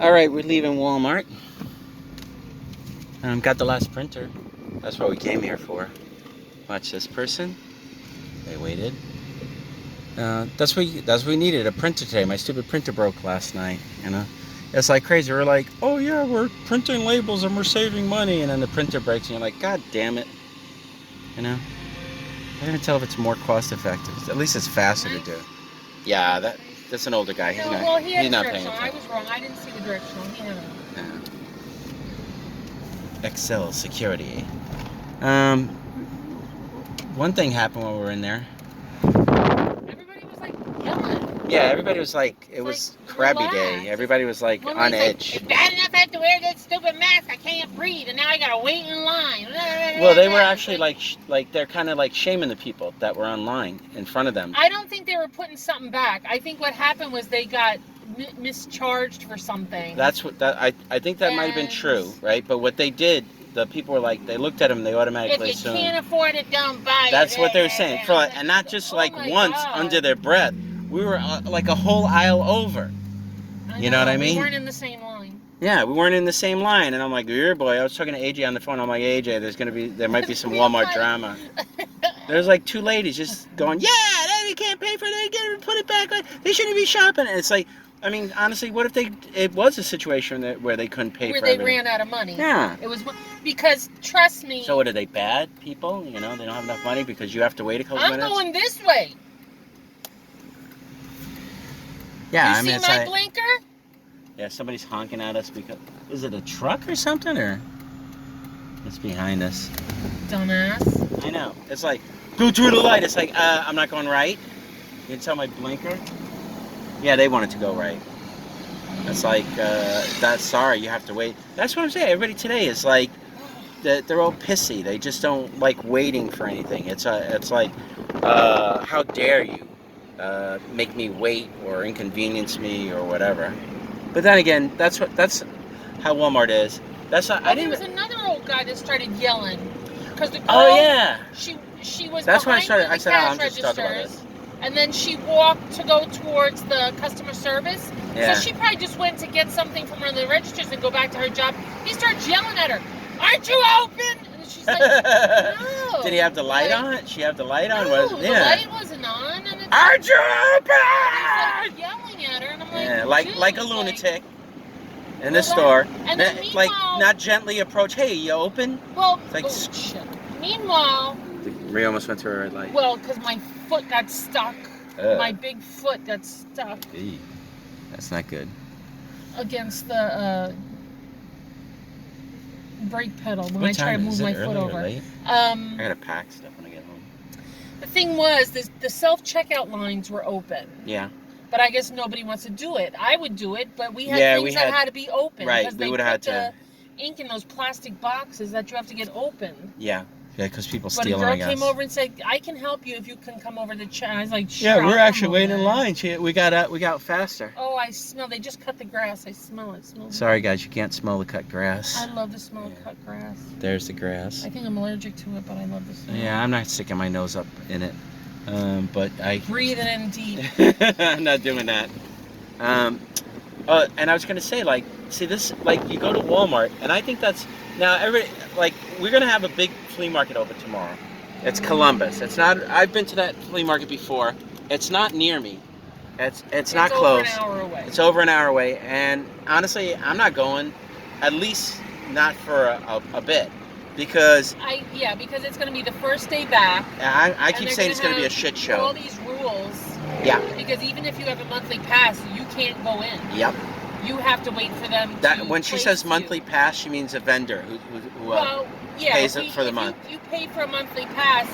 Alright, we're leaving Walmart. Got the last printer. That's what we came here for. Watch this person. They waited. That's what we needed, a printer today. My stupid printer broke last night, you know. It's like crazy. We're like, oh yeah, we're printing labels and we're saving money, and then the printer breaks and you're like, god damn it. You know? I can't tell if it's more cost effective. At least it's faster to do. Yeah, that's an older guy. He's not, well, he had he's not paying directional. attention. I was wrong. I didn't see the directional. He had it. Yeah. Excel security. One thing happened while we were in there. Everybody was like yelling. Yeah, everybody was like, it was like, crabby relax. day. Everybody was like One on lady's edge. Like, it's bad enough I have to wear that stupid mask. I can't breathe, and now I gotta wait in line. Well, they were actually like they're kind of like shaming the people that were online in front of them. I don't think they were putting something back. I think what happened was they got mischarged for something. That's what I think that might have been true, right? But what they did, the people were like, they looked at them, they automatically assumed. If you can't afford it, don't buy it. That's what they were saying. And not just like once under their breath. We were like a whole aisle over. You know what I mean? We weren't in the same line. Yeah, we weren't in the same line, and I'm like, "Your boy." I was talking to AJ on the phone. I'm like, "AJ, there might be some Walmart drama." There's like two ladies just going, "Yeah, they can't pay for it. They get put it back. They shouldn't be shopping." And it's like, I mean, honestly, what if it was a situation where they couldn't pay for it? Where they ran out of money. Yeah. It was because trust me. So what are they, bad people? You know, they don't have enough money because you have to wait a couple minutes. I'm going this way. Yeah, you see my blinker? Yeah, somebody's honking at us because... Is it a truck or something, or... It's behind us. Dumbass. I know. It's like, go through the light. It's like, I'm not going right. You can tell my blinker? Yeah, they wanted to go right. It's like, sorry, you have to wait. That's what I'm saying. Everybody today is like, they're all pissy. They just don't like waiting for anything. It's like, how dare you make me wait or inconvenience me or whatever. But then again, that's how Walmart is. That's not. There was another old guy that started yelling because the girl. Oh yeah. She was. That's when I behind started. I said, I'm just talking about this. And then she walked to go towards the customer service. Yeah. So she probably just went to get something from one of the registers and go back to her job. He starts yelling at her, "Aren't you open?" And she's like, "No." Did he have the light on? She have the light on? No, the light wasn't on. And it's "Aren't you open?" He's like yelling at her, and I'm like, yeah, like a lunatic. In the store, and then like not gently approach. Hey, you open? Well, like, shit. Meanwhile, we almost went through a red light. Well, because my foot got stuck. My big foot got stuck. Eey. That's not good. Against the brake pedal when I try to move my foot over. I gotta pack stuff when I get home. The thing was, the self-checkout lines were open. Yeah. But I guess nobody wants to do it. I would do it, but we had things that had to be open. Right, we would have had to. Ink in those plastic boxes that you have to get open. Yeah. Yeah, because people steal them, But a girl came over and said, "I can help you if you can come over to check." I was like, "Sure." Yeah, we're actually waiting in line. We got faster. Oh, I smell. They just cut the grass. I smell it. Sorry, guys, you can't smell the cut grass. I love the smell of cut grass. There's the grass. I think I'm allergic to it, but I love the smell. Yeah, I'm not sticking my nose up in it, but I breathe it in deep. I'm not doing that. And I was gonna say, like, see this, like, you go to Walmart, and I think that's now we're gonna have a big flea market open tomorrow. It's Columbus. It's not. I've been to that flea market before. It's not near me. It's not close. It's over an hour away. It's over an hour away, and honestly, I'm not going. At least not for a bit, because because it's gonna be the first day back. I keep saying it's gonna be a shit show. All these rules. Yeah. Because even if you have a monthly pass, you can't go in. Yep. You have to wait for them when she says monthly pass, she means a vendor who pays it for the month. You pay for a monthly pass,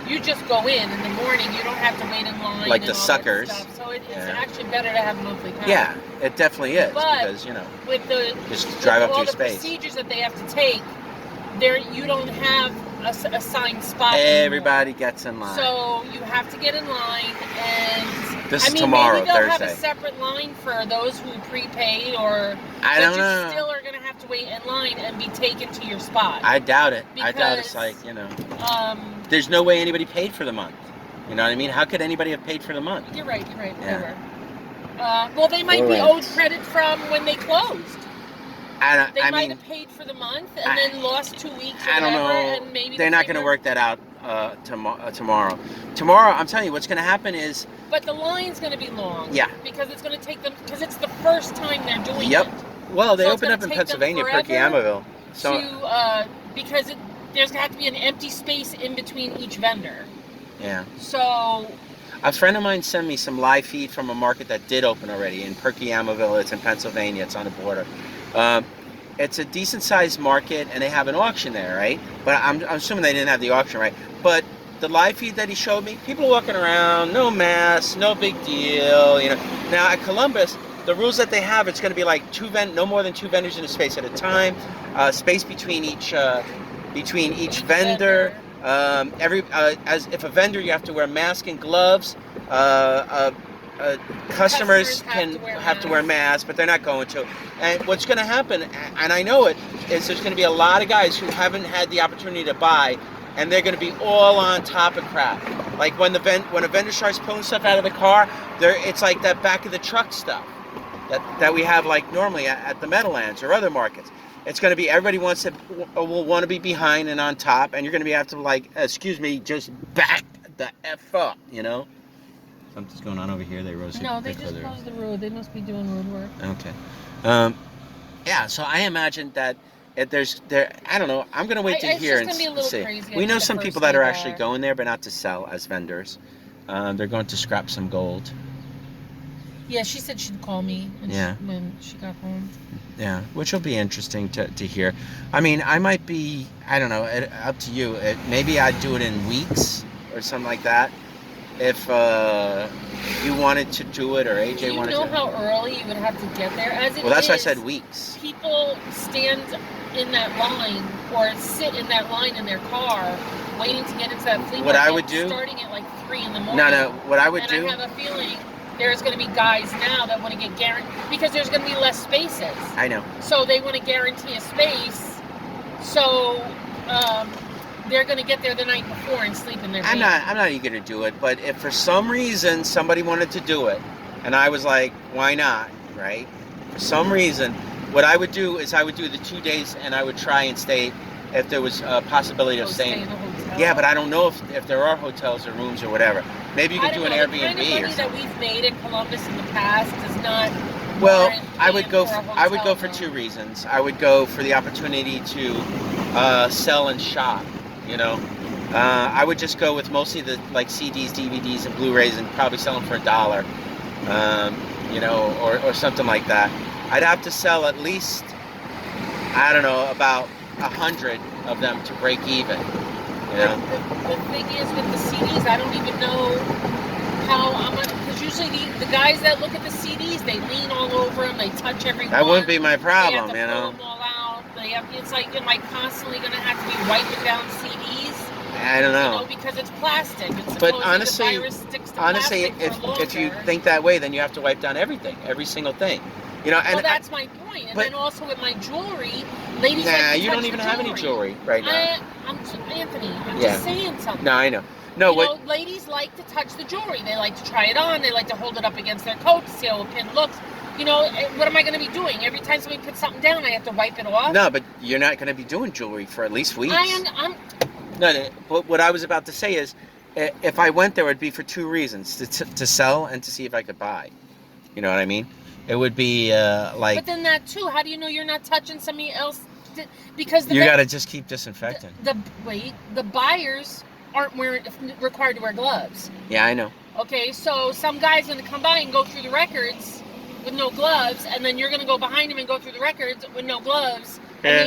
you just go in the morning. You don't have to wait in line. Like the suckers. So it's actually better to have a monthly pass. Yeah, it definitely is. But because, with the just drive up to your space. All the procedures that they have to take, you don't have a assigned spot. Everybody gets in line. So you have to get in line, and this is tomorrow, maybe they'll Thursday. have a separate line for those who prepaid, or I don't know. You still are going to have to wait in line and be taken to your spot. I doubt it. I doubt it's like, there's no way anybody paid for the month. You know what I mean? How could anybody have paid for the month? You're right. Yeah. They were. Well, they might be owed credit from when they closed. They might mean, have paid for the month and then lost 2 weeks or I don't whatever, know. and maybe They're not going to work that out tomorrow. Tomorrow, I'm telling you, what's going to happen is. But the line's going to be long. Yeah. Because it's going to take them, because it's the first time they're doing Yep. it. Well, they So opened up in Pennsylvania, Perky-Amaville. So. Because there's got to be an empty space in between each vendor. Yeah. So. A friend of mine sent me some live feed from a market that did open already in Perky-Amaville. It's in Pennsylvania. It's on the border. It's a decent-sized market, and they have an auction there, right? But I'm assuming they didn't have the auction, right? But the live feed that he showed me, people walking around, no masks, no big deal, you know. Now, at Columbus, the rules that they have, it's going to be like no more than 2 vendors in a space at a time, space between each vendor. As if a vendor, you have to wear a mask and gloves. Customers have to wear masks, but they're not going to. And what's going to happen, and I know it, is there's going to be a lot of guys who haven't had the opportunity to buy, and they're going to be all on top of crap. Like when a vendor starts pulling stuff out of the car, it's like that back of the truck stuff that we have like normally at the Meadowlands or other markets. It's going to be everybody will want to be behind and on top, and you're going to have to like, excuse me, just back the F up, you know? Something's going on over here. They just closed the road. They must be doing road work. Okay. Yeah, so I imagine that I don't know. I'm going to wait to hear and see. Crazy. We know some people that are actually going there, but not to sell as vendors. They're going to scrap some gold. Yeah, she said she'd call me when she got home. Yeah, which will be interesting to hear. I mean, I might be, I don't know, up to you. Maybe I'd do it in weeks or something like that. If you wanted to do it or AJ wanted to. Do you know how early you would have to get there? Well, that's why I said weeks. People stand in that line or sit in that line in their car waiting to get into that flea market. What I would do? Starting at like 3 in the morning. No, what I would do. And I have a feeling there's going to be guys now that want to get guaranteed, because there's going to be less spaces. I know. So they want to guarantee a space. So they're going to get there the night before and sleep in their van. I'm not eager to do it, but if for some reason somebody wanted to do it, and I was like, why not, right? For some reason, what I would do is I would do the 2 days, and I would try and stay if there was a possibility of staying. Stay in a hotel. Yeah, but I don't know if there are hotels or rooms or whatever. Maybe you could do an Airbnb or something. The kind of money that we've made in Columbus in the past does not. Well, I would go for 2 reasons. I would go for the opportunity to sell and shop. You know, I would just go with mostly the like CDs, DVDs, and Blu-rays, and probably sell them for $1. You know, or something like that. I'd have to sell at least, I don't know, about 100 of them to break even. You know? The thing is with the CDs, I don't even know how I'm gonna, because usually the guys that look at the CDs, they lean all over them, they touch every one. That wouldn't be my problem, you know. Pull them all out. It's like, am I constantly gonna have to be wiping down CDs? I don't know. You know, because it's plastic. But honestly, if you think that way, then you have to wipe down everything, every single thing. You know, and well, that's my point. And then also with my jewelry, ladies like to touch you don't even have any jewelry right now. Anthony, I'm just saying something. No, I know. No, you know, ladies like to touch the jewelry. They like to try it on. They like to hold it up against their coat to see how a pin looks. You know, what am I going to be doing? Every time somebody puts something down, I have to wipe it off? No, but you're not going to be doing jewelry for at least weeks. No, but what I was about to say is, if I went there, it would be for 2 reasons. To sell and to see if I could buy. You know what I mean? It would be like... But then that too, how do you know you're not touching somebody else? Because you got to just keep disinfecting. The buyers aren't required to wear gloves. Yeah, I know. Okay, so some guy's going to come by and go through the records with no gloves, and then you're going to go behind him and go through the records with no gloves. Yeah.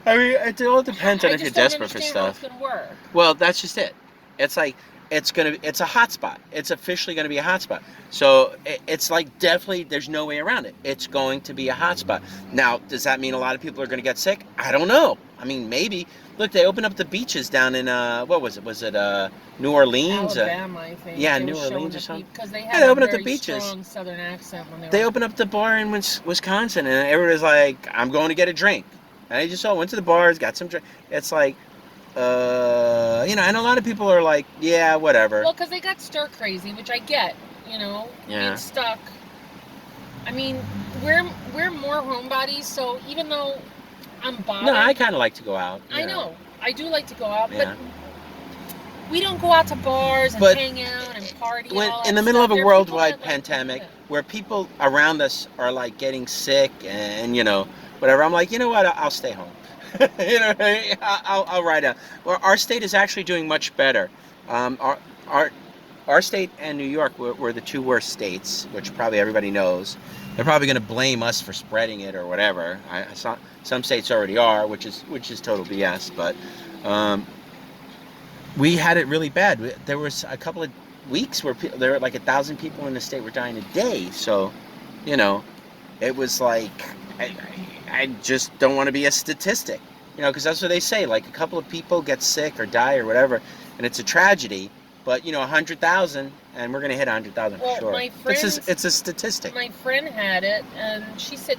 I mean, it all depends on if you're desperate for stuff. How it's gonna work. Well, that's just it. It's like it's a hot spot. It's officially going to be a hot spot. So it's like definitely there's no way around it. It's going to be a hot spot. Now, does that mean a lot of people are going to get sick? I don't know. I mean, maybe. Look, they opened up the beaches down in what was it? Was it New Orleans? Alabama, I think. Yeah, New Orleans or something. Because they had opened a up the very beaches. strong Southern accent when they opened up the bar in Wisconsin, and everybody's like, "I'm going to get a drink." And I just went to the bars, got some drink. It's like, you know, and a lot of people are like, yeah, whatever. Well, because they got stir crazy, which I get, you know, being stuck. I mean, we're more homebodies, so even though I'm bothered. No, I kind of like to go out. I know. I do like to go out, Yeah. but we don't go out to bars and But hang out and party. When all in that the middle stuff. of a There are people worldwide that like pandemic, to do where people around us are like getting sick and whatever, I'm like, you know what? I'll stay home. I'll ride out. Well, our state is actually doing much better. Our our our state and New York were the two worst states, which probably everybody knows. They're probably going to blame us for spreading it or whatever. I saw some states already are, which is total BS. But we had it really bad. There was a couple of weeks where there were like 1,000 people in the state were dying a day. So, it was like I just don't want to be a statistic, because that's what they say. Like a couple of people get sick or die or whatever, and it's a tragedy. But 100,000, and we're gonna hit 100,000 for sure. My friend, It's a statistic. My friend had it, and she said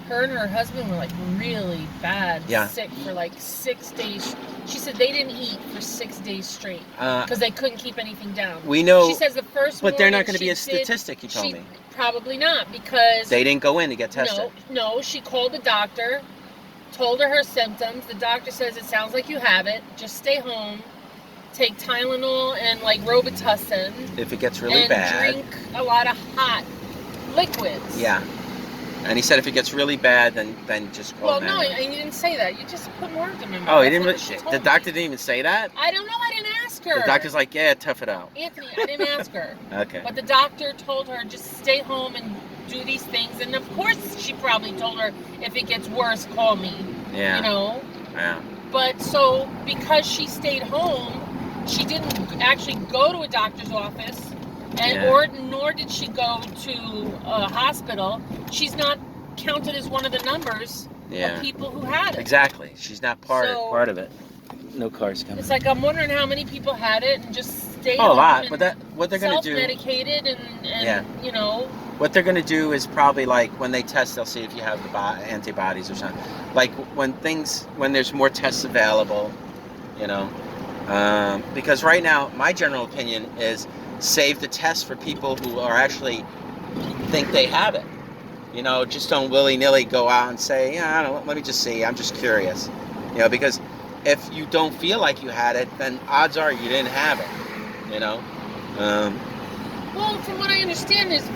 her and her husband were like really bad, sick for like 6 days. She said they didn't eat for 6 days straight because they couldn't keep anything down. We know. She says the first. But they're not going to be a statistic. You told me. Probably not, because they didn't go in to get tested. No. She called the doctor, told her symptoms. The doctor says it sounds like you have it. Just stay home. Take Tylenol and like Robitussin. If it gets really bad. And drink a lot of hot liquids. Yeah. And he said if it gets really bad, then just call. Well, no, he didn't say that. You just put words in my mouth. Oh, he didn't. The doctor didn't even say that. I don't know. I didn't ask her. The doctor's like, yeah, tough it out. Anthony, I didn't ask her. Okay. But the doctor told her just stay home and do these things, and of course she probably told her if it gets worse, call me. Yeah. Yeah. But so because she stayed home, she didn't actually go to a doctor's office. Nor did she go to a hospital. She's not counted as one of the numbers of people who had it. Exactly. She's not part of it. No cars coming. It's like I'm wondering how many people had it and just stayed home. Oh, a lot. And but what they're going to do. Self-medicated and What they're going to do is probably like when they test, they'll see if you have the antibodies or something. Like when there's more tests available, because right now my general opinion is save the test for people who are actually think they have it. Just don't willy-nilly go out and say, yeah, I don't know, let me just see, I'm just curious. Because if you don't feel like you had it, then odds are you didn't have it. Well, from what I understand, there's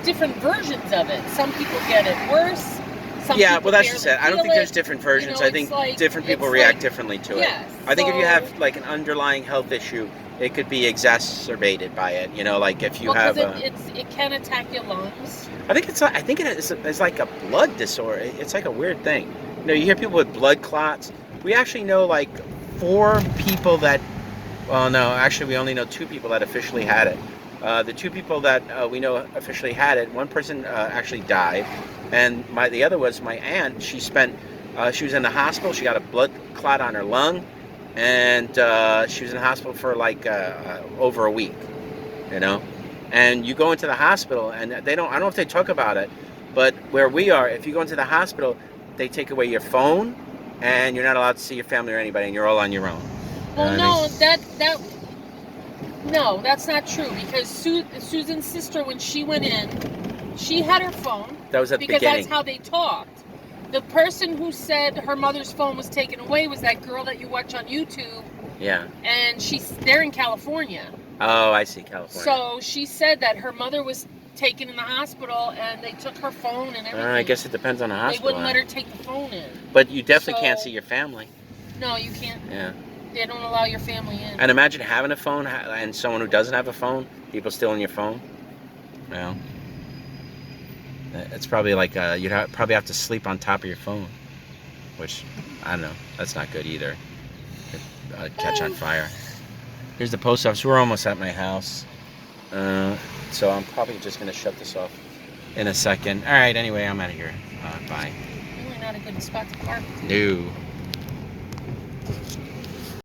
different versions of it. Some people get it worse. Well, that's just it. I don't think there's different versions. I think different people react differently to it. Yes, I think if you have like an underlying health issue, it could be exacerbated by it. Like if you have it can attack your lungs. I think it's like a blood disorder. It's like a weird thing. You hear people with blood clots. We actually know like 4 people that. Well, no, actually we only know 2 people that officially had it. The 2 people that we know officially had it, one person actually died, and the other was my aunt. She was in the hospital. She got a blood clot on her lung, and she was in the hospital for like over a week, And you go into the hospital, and I don't know if they talk about it, but where we are, if you go into the hospital, they take away your phone, and you're not allowed to see your family or anybody, and you're all on your own. Well, no, that's not true, because Susan's sister, when she went in, she had her phone. That was at the beginning. Because that's how they talked. The person who said her mother's phone was taken away was that girl that you watch on YouTube. Yeah. And they're in California. Oh, I see, California. So she said that her mother was taken in the hospital, and they took her phone and everything. I guess it depends on the hospital. They wouldn't let her take the phone in. But you definitely can't see your family. No, you can't. Yeah. They don't allow your family in. And imagine having a phone and someone who doesn't have a phone, people stealing your phone. Well, it's probably like you'd probably have to sleep on top of your phone, which, I don't know, that's not good either. It'd catch on fire. Here's the post office. We're almost at my house. So I'm probably just going to shut this off in a second. All right, anyway, I'm out of here. Bye. Really not a good spot to park. No.